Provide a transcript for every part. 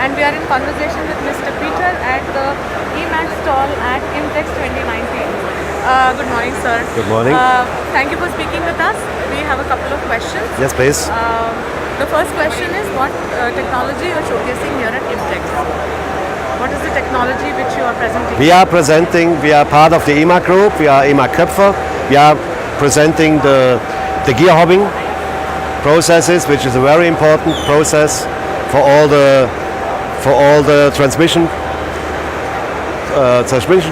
and we are in conversation with Mr. Peter at the Emag stall at IMTEX 2019. Good morning, sir. Good morning. Thank you for speaking with us. We have a couple of questions. Yes, please. The first question is what technology you are showcasing here at IMTEX? What is the technology which you are presenting? We are part of the Emag group. We are Emag Koepfer. We are presenting the gear hobbing processes, which is a very important process for all the transmission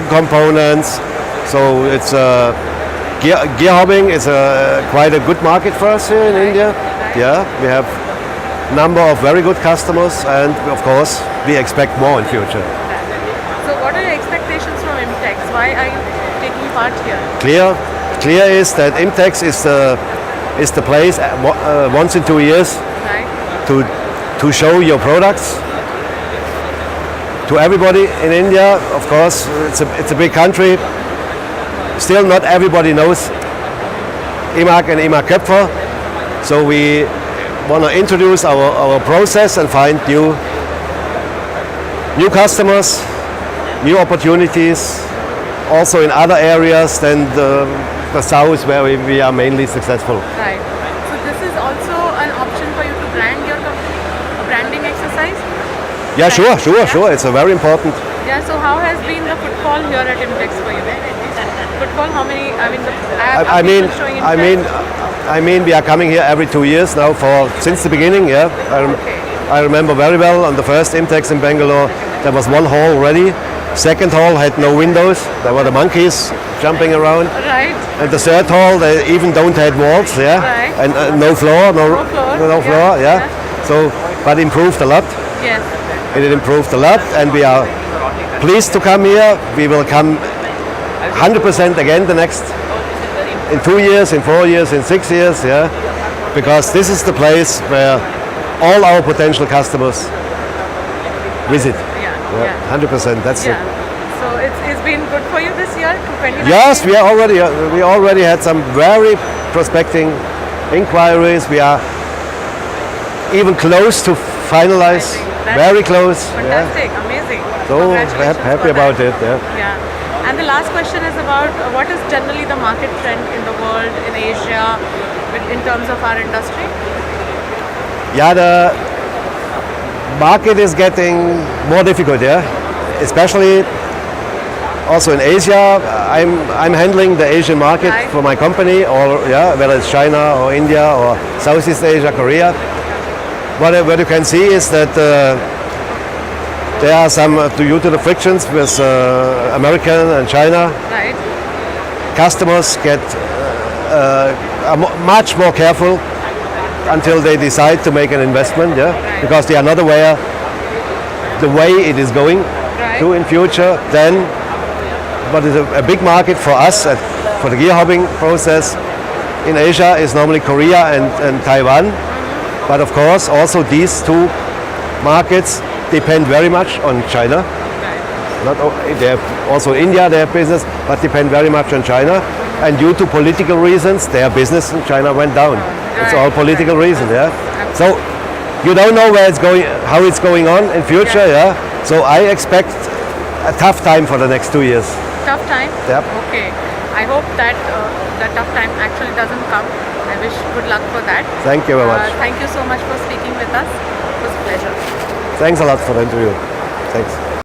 components. So it's gear hobbing is quite a good market for us here in India. Right. Yeah, we have a number of very good customers, and of course we expect more in future. So what are your expectations from IMTEX? Why are you taking part here? Clear is that IMTEX is the place once in 2 years Right. to show your products to everybody in India. Of course, it's a big country. Still, not everybody knows Emag and Emag Koepfer. So we want to introduce our process and find new customers, new opportunities, also in other areas than the south where we are mainly successful. Right. So this is also an option for you to brand your company, a branding exercise? Yeah, sure. It's a very important. Yeah, so how has been the footfall here at IMTEX for you? Footfall, how many, I mean, we are coming here every 2 years now since the beginning. Yeah, I remember very well on the first IMTEX in Bangalore. There was one hall ready. Second hall had no windows. There were the monkeys jumping around. Right. And the third hall, they even don't have walls. Yeah. Right. And no floor. No floor. Yeah. Yeah. So, but improved a lot. Yes. It improved a lot, and we are pleased to come here. We will come 100% again in 2 years, in 4 years, in 6 years, yeah, because this is the place where all our potential customers visit. Yeah. 100%. That's it. So it's been good for you this year, 2019? Yes, we already had some very prospecting inquiries. We are even close to finalize. Very close. Fantastic, amazing. So happy about it. Yeah. And the last question is about what is generally the market trend in the world, in Asia, in terms of our industry? Yeah, the market is getting more difficult, yeah. Especially also in Asia. I'm handling the Asian market for my company, or whether it's China or India or Southeast Asia, Korea. What you can see is that there are some, due to the frictions with American and China, right. Customers get much more careful until they decide to make an investment, because they are not aware the way it is going to in future. Then, what is a big market for us for the gear hobbing process in Asia is normally Korea and Taiwan. But of course, also these two markets depend very much on China. They have also India, they have business, but depend very much on China. And due to political reasons, their business in China went down. It's all political reasons, yeah. So you don't know where it's going, how it's going on in future, yeah. So I expect a tough time for the next 2 years. Tough time? Yep. Okay. I hope that the tough time actually doesn't come. I wish good luck for that. Thank you very much. Thank you so much for speaking with us. It was a pleasure. Thanks a lot for the interview. Thanks.